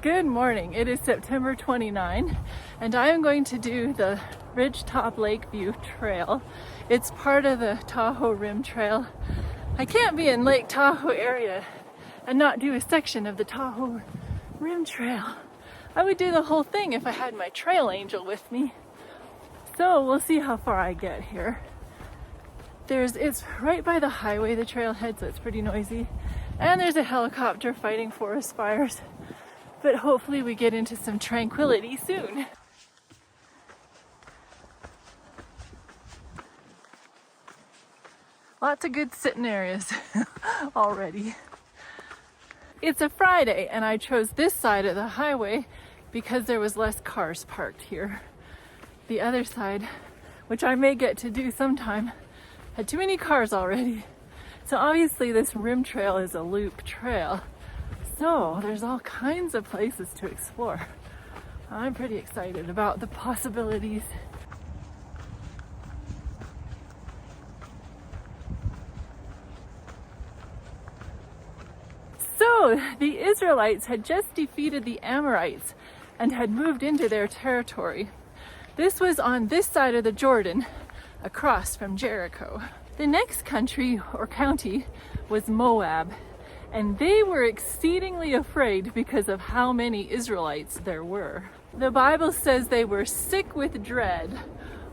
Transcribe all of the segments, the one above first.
Good morning. It is September 29 and I am going to do the Ridgetop Lakeview Trail. It's part of the Tahoe Rim Trail. I can't be in Lake Tahoe area and not do a section of the Tahoe Rim Trail. I would do the whole thing if I had my trail angel with me. So we'll see how far I get here. It's right by the highway, the trailhead, so it's pretty noisy. And there's a helicopter fighting forest fires. But hopefully we get into some tranquility soon. Lots of good sitting areas already. It's a Friday and I chose this side of the highway because there was less cars parked here. The other side, which I may get to do sometime, had too many cars already. So obviously this rim trail is a loop trail. So there's all kinds of places to explore. I'm pretty excited about the possibilities. So the Israelites had just defeated the Amorites and had moved into their territory. This was on this side of the Jordan, across from Jericho. The next country or county was Moab. And they were exceedingly afraid because of how many Israelites there were. The Bible says they were sick with dread.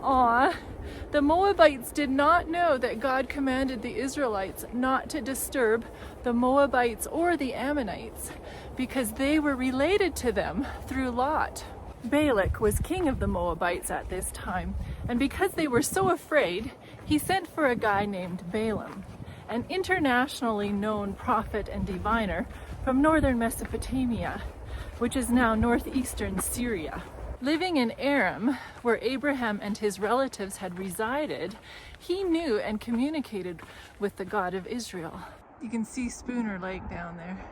The Moabites did not know that God commanded the Israelites not to disturb the Moabites or the Ammonites because they were related to them through Lot. Balak was king of the Moabites at this time, and because they were so afraid, he sent for a guy named Balaam, an internationally known prophet and diviner from northern Mesopotamia, which is now northeastern Syria. Living in Aram, where Abraham and his relatives had resided, he knew and communicated with the God of Israel. You can see Spooner Lake down there.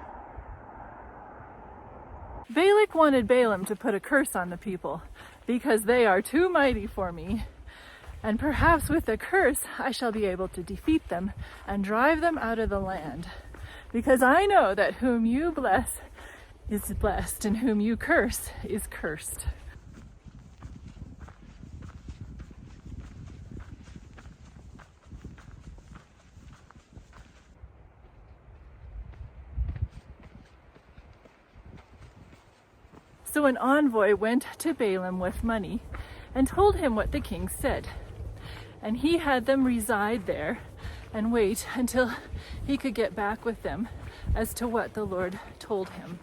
Balak wanted Balaam to put a curse on the people because they are too mighty for me. And perhaps with the curse, I shall be able to defeat them and drive them out of the land. Because I know that whom you bless is blessed, and whom you curse is cursed. So an envoy went to Balaam with money and told him what the king said. And he had them reside there and wait until he could get back with them as to what the Lord told him.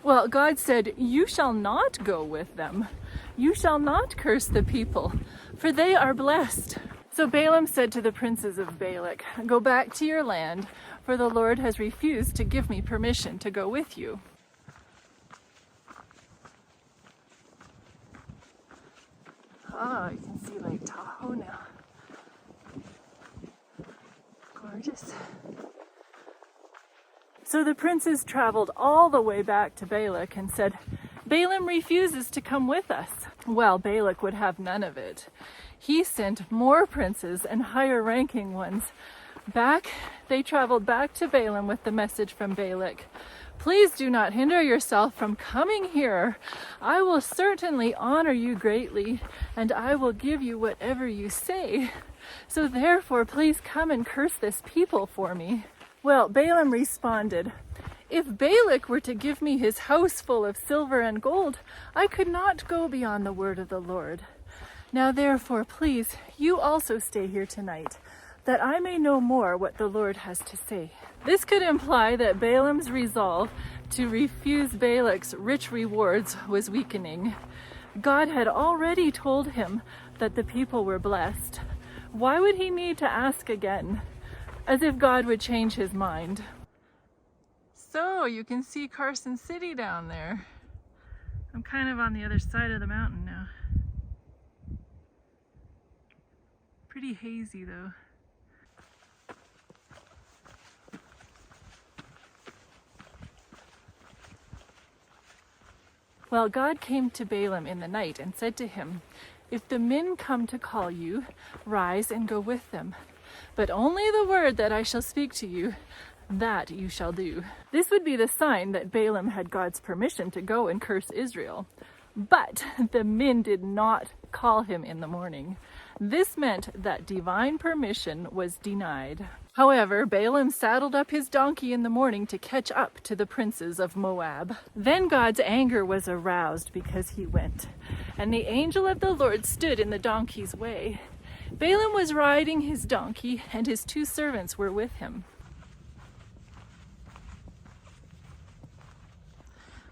Well, God said, "You shall not go with them. You shall not curse the people, for they are blessed." So Balaam said to the princes of Balak, "Go back to your land, for the Lord has refused to give me permission to go with you." You can see Lake Tahoe now. Gorgeous. So the princes traveled all the way back to Balak and said, "Balaam refuses to come with us." Well, Balak would have none of it. He sent more princes and higher ranking ones back. They traveled back to Balaam with the message from Balak. "Please do not hinder yourself from coming here. I will certainly honor you greatly, and I will give you whatever you say. So therefore, please come and curse this people for me." Well, Balaam responded, "If Balak were to give me his house full of silver and gold, I could not go beyond the word of the Lord. Now therefore, please, you also stay here tonight, that I may know more what the Lord has to say." This could imply that Balaam's resolve to refuse Balak's rich rewards was weakening. God had already told him that the people were blessed. Why would he need to ask again? As if God would change his mind. So you can see Carson City down there. I'm kind of on the other side of the mountain now. Pretty hazy though. Well, God came to Balaam in the night and said to him, "If the men come to call you, rise and go with them. but only the word that I shall speak to you, that you shall do. This would be the sign that Balaam had God's permission to go and curse Israel. But the men did not call him in the morning. This meant that divine permission was denied. However, Balaam saddled up his donkey in the morning to catch up to the princes of Moab. Then God's anger was aroused because he went, and the angel of the Lord stood in the donkey's way. Balaam was riding his donkey, and his 2 servants were with him.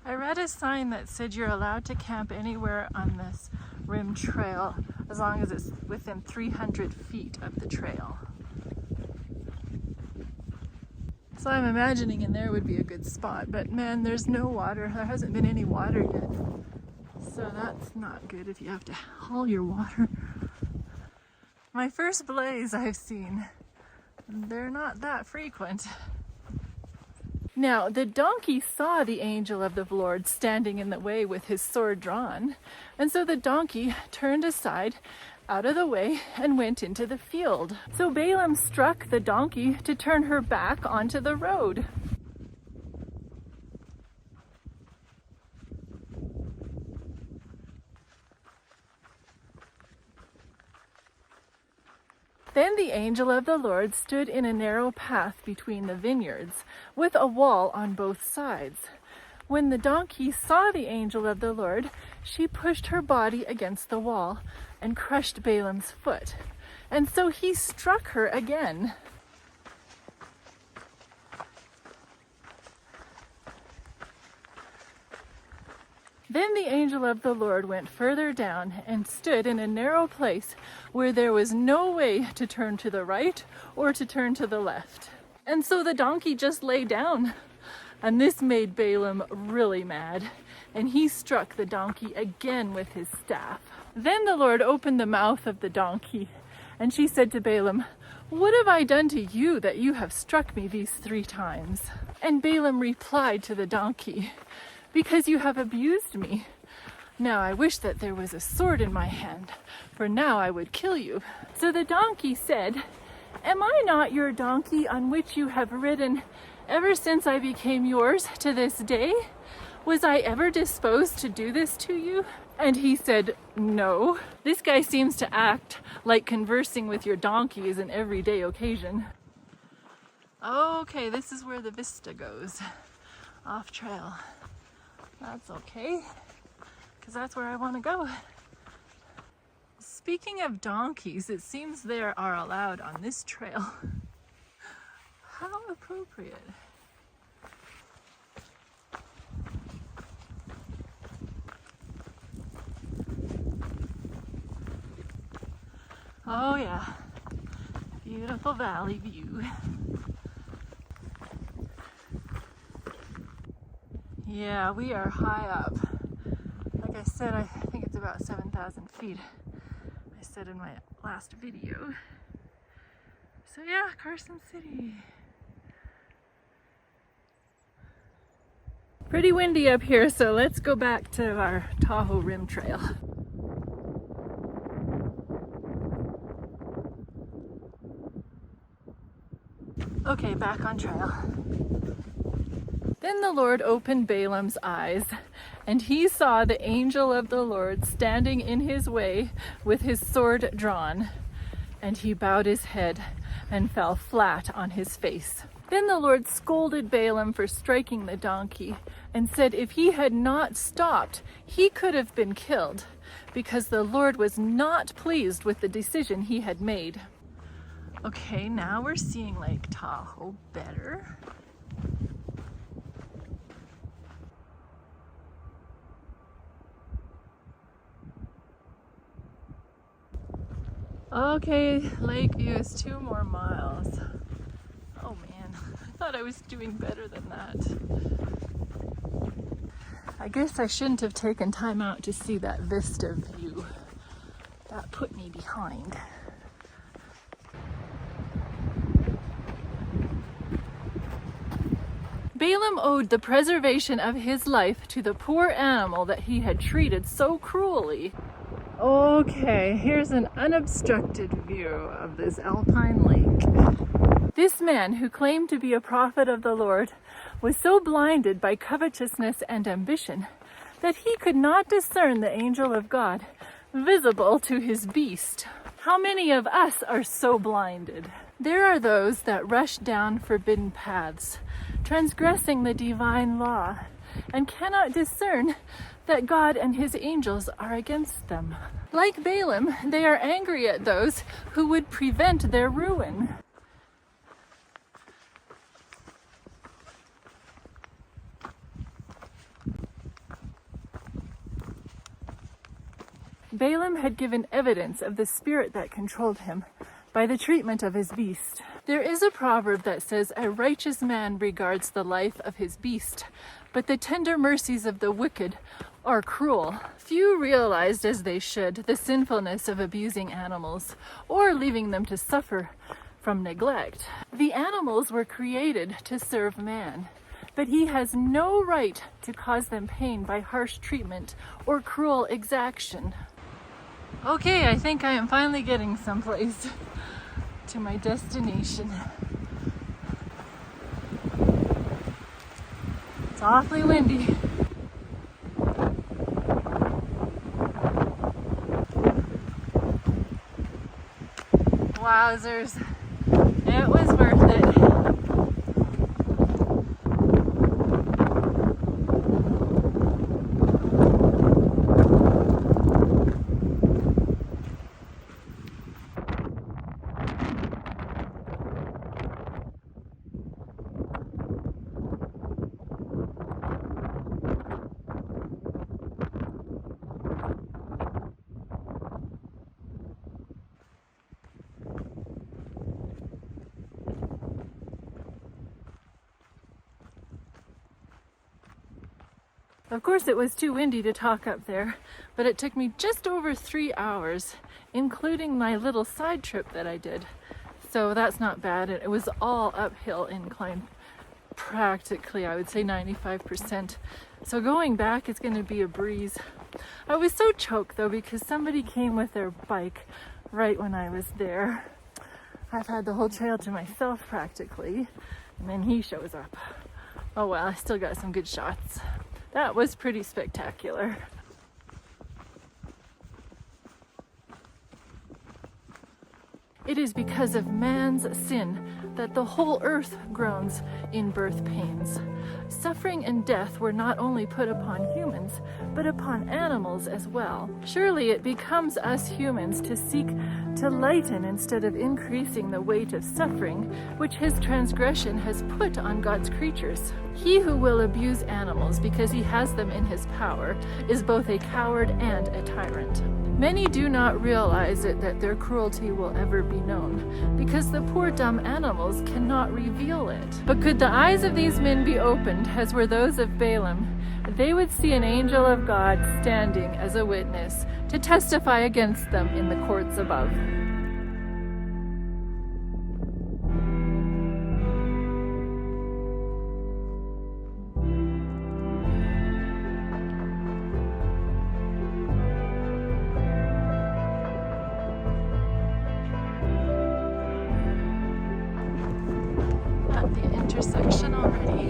I read a sign that said you're allowed to camp anywhere on this rim trail as long as it's within 300 feet of the trail. So I'm imagining in there would be a good spot, but man, there's no water. There hasn't been any water yet. So that's not good if you have to haul your water. My first blaze I've seen, they're not that frequent. Now, the donkey saw the angel of the Lord standing in the way with his sword drawn, and so the donkey turned aside out of the way and went into the field. So Balaam struck the donkey to turn her back onto the road. Then the angel of the Lord stood in a narrow path between the vineyards, with a wall on both sides. When the donkey saw the angel of the Lord, she pushed her body against the wall and crushed Balaam's foot. And so he struck her again. Then the angel of the Lord went further down and stood in a narrow place where there was no way to turn to the right or to turn to the left. And so the donkey just lay down. And this made Balaam really mad, and he struck the donkey again with his staff. Then the Lord opened the mouth of the donkey, and she said to Balaam, "What have I done to you that you have struck me these 3 times?" And Balaam replied to the donkey, "Because you have abused me. Now I wish that there was a sword in my hand, for now I would kill you." So the donkey said, "Am I not your donkey on which you have ridden ever since I became yours to this day? Was I ever disposed to do this to you?" And he said, "No." This guy seems to act like conversing with your donkey is an everyday occasion. Okay, this is where the vista goes, off trail. That's okay, because that's where I want to go. Speaking of donkeys, it seems they are allowed on this trail. How appropriate. Oh yeah, beautiful valley view. Yeah, we are high up. Like I said, I think it's about 7,000 feet. I said in my last video. So yeah, Carson City. Pretty windy up here, so let's go back to our Tahoe Rim Trail. Okay, back on trail. Then the Lord opened Balaam's eyes, and he saw the angel of the Lord standing in his way with his sword drawn, and he bowed his head and fell flat on his face. Then the Lord scolded Balaam for striking the donkey and said if he had not stopped, he could have been killed, because the Lord was not pleased with the decision he had made. Okay, now we're seeing Lake Tahoe better. Okay, Lakeview is 2 more miles. Oh man, I thought I was doing better than that. I guess I shouldn't have taken time out to see that vista view. That put me behind. Balaam owed the preservation of his life to the poor animal that he had treated so cruelly. Okay, here's an unobstructed view of this alpine lake. This man, who claimed to be a prophet of the Lord, was so blinded by covetousness and ambition that he could not discern the angel of God visible to his beast. How many of us are so blinded? There are those that rush down forbidden paths, transgressing the divine law, and cannot discern that God and his angels are against them. Like Balaam, they are angry at those who would prevent their ruin. Balaam had given evidence of the spirit that controlled him by the treatment of his beast. There is a proverb that says, "A righteous man regards the life of his beast, but the tender mercies of the wicked are cruel." Few realized, as they should, the sinfulness of abusing animals or leaving them to suffer from neglect. The animals were created to serve man, but he has no right to cause them pain by harsh treatment or cruel exaction. Okay, I think I am finally getting someplace to my destination. It's awfully windy. Wowzers, it was worth it. Of course, it was too windy to talk up there, but it took me just over 3 hours, including my little side trip that I did. So that's not bad. It was all uphill incline, practically, I would say 95%. So going back is going to be a breeze. I was so choked though, because somebody came with their bike right when I was there. I've had the whole trail to myself practically, and then he shows up. Oh well, I still got some good shots. That was pretty spectacular. It is because of man's sin that the whole earth groans in birth pains. Suffering and death were not only put upon humans, but upon animals as well. Surely it becomes us humans to seek to lighten instead of increasing the weight of suffering which his transgression has put on God's creatures. He who will abuse animals because he has them in his power is both a coward and a tyrant. Many do not realize it that their cruelty will ever be known, because the poor dumb animals cannot reveal it. But could the eyes of these men be opened, as were those of Balaam, they would see an angel of God standing as a witness to testify against them in the courts above. At the intersection already.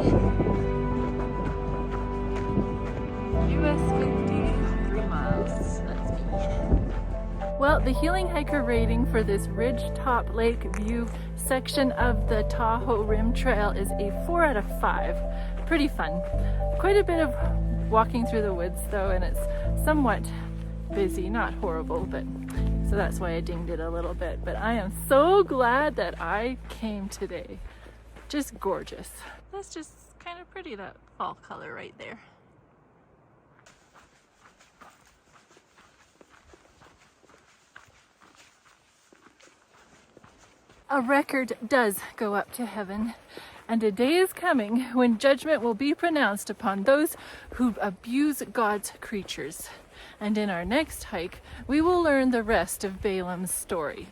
US 50, 3 miles. That's me. Well, the healing hiker rating for this ridge-top lake view section of the Tahoe Rim Trail is a 4 out of 5. Pretty fun. Quite a bit of walking through the woods though, and it's somewhat busy, not horrible, but so that's why I dinged it a little bit. But I am so glad that I came today. Just gorgeous. That's just kind of pretty, that fall color right there. A record does go up to heaven, and a day is coming when judgment will be pronounced upon those who abuse God's creatures. And in our next hike, we will learn the rest of Balaam's story.